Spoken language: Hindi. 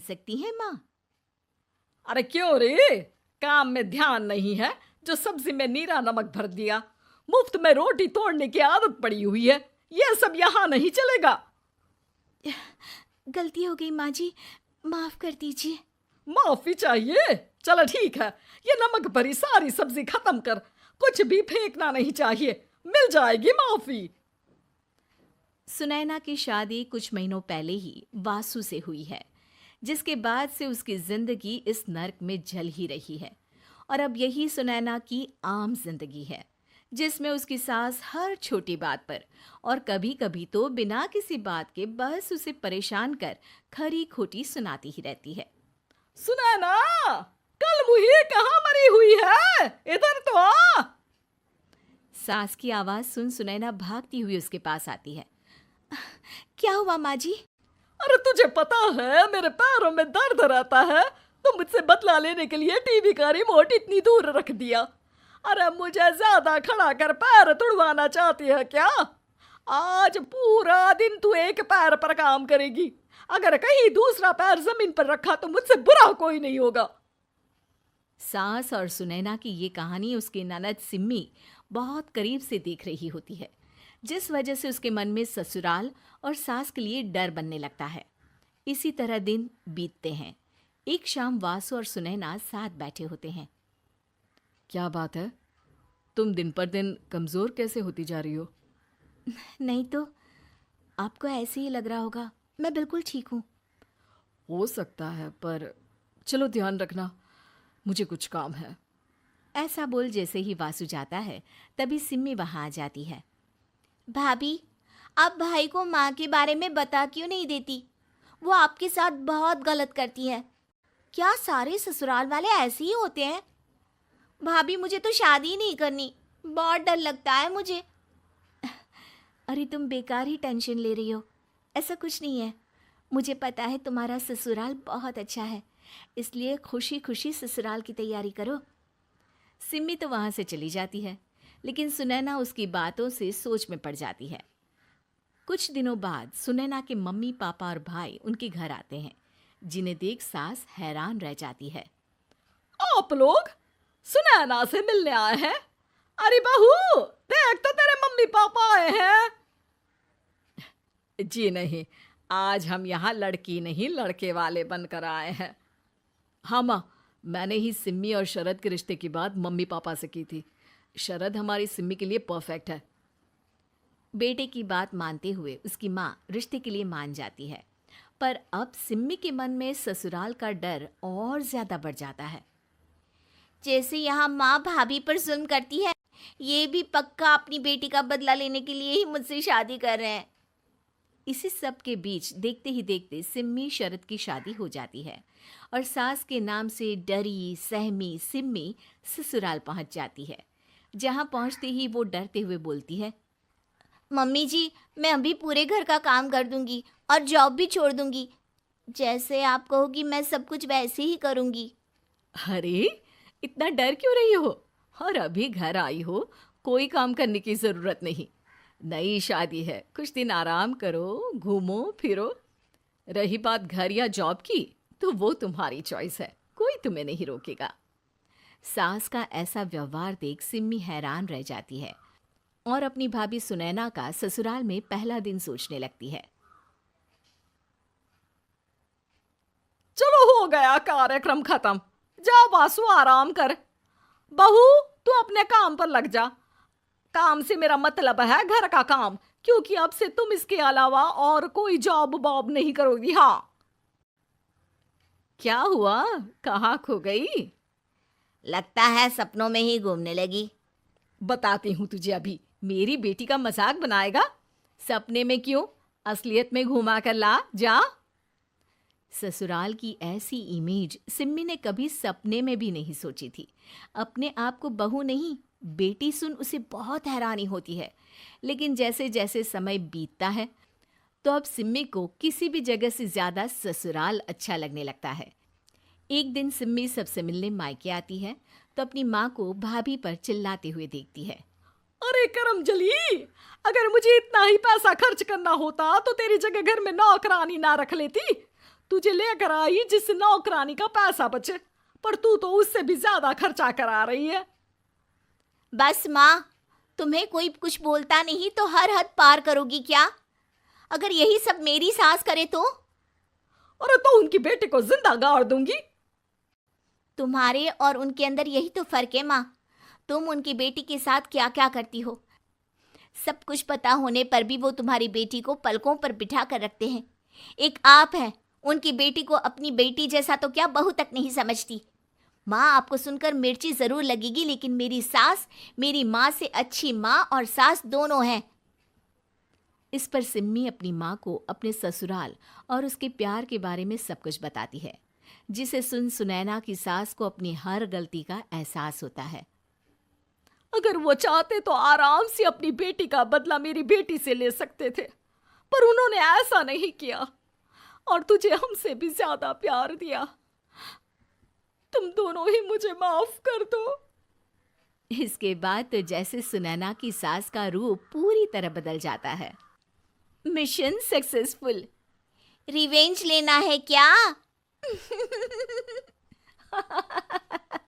सकती हैं माँ। अरे क्यों रे, काम में ध्यान नहीं है जो सब्जी में नीरा नमक भर दिया। मुफ्त में रोटी तोड़ने की आदत पड़ी हुई है, ये सब यहाँ नहीं चलेगा। गलती हो गई माँ जी, माफ कर दीजिए। माफी चाहिए? चलो ठीक है, ये नमक भरी सारी सब्जी खत्म कर, कुछ भी फेंकना नहीं चाहिए, मिल जाएगी माफी। सुनैना की शादी कुछ महीनों पहले ही वासु से हुई है, जिसके बाद से उसकी जिंदगी इस नर्क में जल ही रही है। और अब यही सुनैना की आम जिंदगी है, जिसमें उसकी सास हर छोटी बात पर और कभी कभी तो बिना किसी बात के बस उसे परेशान कर खरी खोटी सुनाती ही रहती है। सुनैना, कल मुही कहाँ मरी हुई है, इधर तो आ। सास की आवाज सुन सुनैना भागती हुई उसके पास आती है। क्या हुआ माँ जी? अरे तुझे पता है मेरे पैरों में दर्द रहता है, तो मुझसे बदला लेने के लिए टीवी का रिमोट इतनी दूर रख दिया। अरे मुझे ज्यादा खड़ा कर पैर तुड़वाना चाहती है क्या? आज पूरा दिन तू एक पैर पर काम करेगी, अगर कहीं दूसरा पैर जमीन पर रखा तो मुझसे बुरा कोई नहीं होगा। सास और सुनैना की ये कहानी उसकी ननद सिम्मी बहुत करीब से देख रही होती है, जिस वजह से उसके मन में ससुराल और सास के लिए डर बनने लगता है। इसी तरह दिन बीतते हैं। एक शाम वासु और सुनैना साथ बैठे होते हैं। क्या बात है, तुम दिन पर दिन कमजोर कैसे होती जा रही हो? नहीं तो, आपको ऐसे ही लग रहा होगा, मैं बिल्कुल ठीक हूँ। हो सकता है, पर चलो ध्यान रखना, मुझे कुछ काम है। ऐसा बोल जैसे ही वासु जाता है, तभी सिम्मी वहां आ जाती है। भाभी, आप भाई को माँ के बारे में बता क्यों नहीं देती? वो आपके साथ बहुत गलत करती है। क्या सारे ससुराल वाले ऐसे ही होते हैं? भाभी, मुझे तो शादी ही नहीं करनी, बहुत डर लगता है मुझे। अरे तुम बेकार ही टेंशन ले रही हो, ऐसा कुछ नहीं है। मुझे पता है तुम्हारा ससुराल बहुत अच्छा है, इसलिए खुशी खुशी ससुराल की तैयारी करो। सिम्मी तो वहाँ से चली जाती है, लेकिन सुनैना उसकी बातों से सोच में पड़ जाती है। कुछ दिनों बाद सुनैना के मम्मी पापा और भाई उनके घर आते हैं, जिन्हें देख सास हैरान रह जाती है। आप लोग सुनैना से मिलने आए हैं? अरे बहू, देख तो तेरे मम्मी पापा आए हैं। जी नहीं, आज हम यहाँ लड़की नहीं लड़के वाले बनकर आए हैं। हाँ माँ, मैंने ही सिम्मी और शरद के रिश्ते की बात मम्मी पापा से की थी। शरद हमारी सिम्मी के लिए परफेक्ट है। बेटे की बात मानते हुए उसकी माँ रिश्ते के लिए मान जाती है, पर अब सिम्मी के मन में ससुराल का डर और ज्यादा बढ़ जाता है। जैसे यहाँ माँ भाभी पर जुल्म करती है, ये भी पक्का अपनी बेटी का बदला लेने के लिए ही मुझसे शादी कर रहे हैं। इसी सब के बीच देखते ही देखते सिम्मी शरद की शादी हो जाती है और सास के नाम से डरी सहमी सिम्मी ससुराल पहुंच जाती है। जहां पहुंचते ही वो डरते हुए बोलती है, मम्मी जी, मैं अभी पूरे घर का काम कर दूंगी और जॉब भी छोड़ दूंगी। जैसे आप कहोगी मैं सब कुछ वैसे ही करूंगी। अरे इतना डर क्यों रही हो? और अभी घर आई हो, कोई काम करने की जरूरत नहीं। नई शादी है, कुछ दिन आराम करो, घूमो फिरो। रही बात घर या जॉब की, तो वो तुम्हारी चॉइस है, कोई तुम्हें नहीं रोकेगा। सास का ऐसा व्यवहार देख सिम्मी हैरान रह जाती है और अपनी भाभी सुनैना का ससुराल में पहला दिन सोचने लगती है। चलो हो गया कार्यक्रम खत्म, जा वासु आराम कर। बहू, तू अपने काम पर लग जा। काम से मेरा मतलब है घर का काम, क्योंकि अब से तुम इसके अलावा और कोई जॉब बॉब नहीं करोगी। हाँ। क्या हुआ, कहाँ खो गई? लगता है सपनों में ही घूमने लगी। बताती हूँ तुझे अभी। मेरी बेटी का मजाक बनाएगा? सपने में क्यों, असलियत में घुमा कर ला, जा। ससुराल की ऐसी इमेज सिम्मी ने कभी सपने में भी नहीं सोची थी। अपने आप को बहू नहीं, बेटी सुन उसे बहुत हैरानी होती है। लेकिन जैसे जैसे समय बीतता है, तो अब सिम्मी को किसी भी जगह से ज्यादा ससुराल अच्छा लगने लगता है। एक दिन सिम्मी सबसे मिलने मायके आती है, तो अपनी माँ को भाभी पर चिल्लाते हुए देखती है। अरे करमजली, अगर मुझे इतना ही पैसा खर्च करना होता तो तेरी जगह घर में नौकरानी ना रख लेती। तुझे लेकर आई जिससे नौकरानी का पैसा बचे, पर तू तो उससे भी ज्यादा खर्चा करा रही है। बस माँ, तुम्हें कोई कुछ बोलता नहीं तो हर हद पार करोगी क्या? अगर यही सब मेरी सास करे तो? अरे तो उनकी बेटी को जिंदा गाड़ दूंगी। तुम्हारे और उनके अंदर यही तो फर्क है माँ। तुम उनकी बेटी के साथ क्या क्या करती हो, सब कुछ पता होने पर भी वो तुम्हारी बेटी को पलकों पर बिठा कर रखते हैं। एक आप हैं, उनकी बेटी को अपनी बेटी जैसा तो क्या बहू तक नहीं समझती। माँ, आपको सुनकर मिर्ची जरूर लगेगी, लेकिन मेरी सास मेरी माँ से अच्छी माँ और सास दोनों हैं। इस पर सिम्मी अपनी माँ को अपने ससुराल और उसके प्यार के बारे में सब कुछ बताती है, जिसे सुन सुनैना की सास को अपनी हर गलती का एहसास होता है। अगर वो चाहते तो आराम से अपनी बेटी का बदला मेरी बेटी से ले सकते थे, पर उन्होंने ऐसा नहीं किया और तुझे हमसे भी ज्यादा प्यार दिया। तुम दोनों ही मुझे माफ कर दो। इसके बाद तो जैसे सुनैना की सास का रूप पूरी तरह बदल जाता है। Mission successful. रिवेंज लेना है क्या?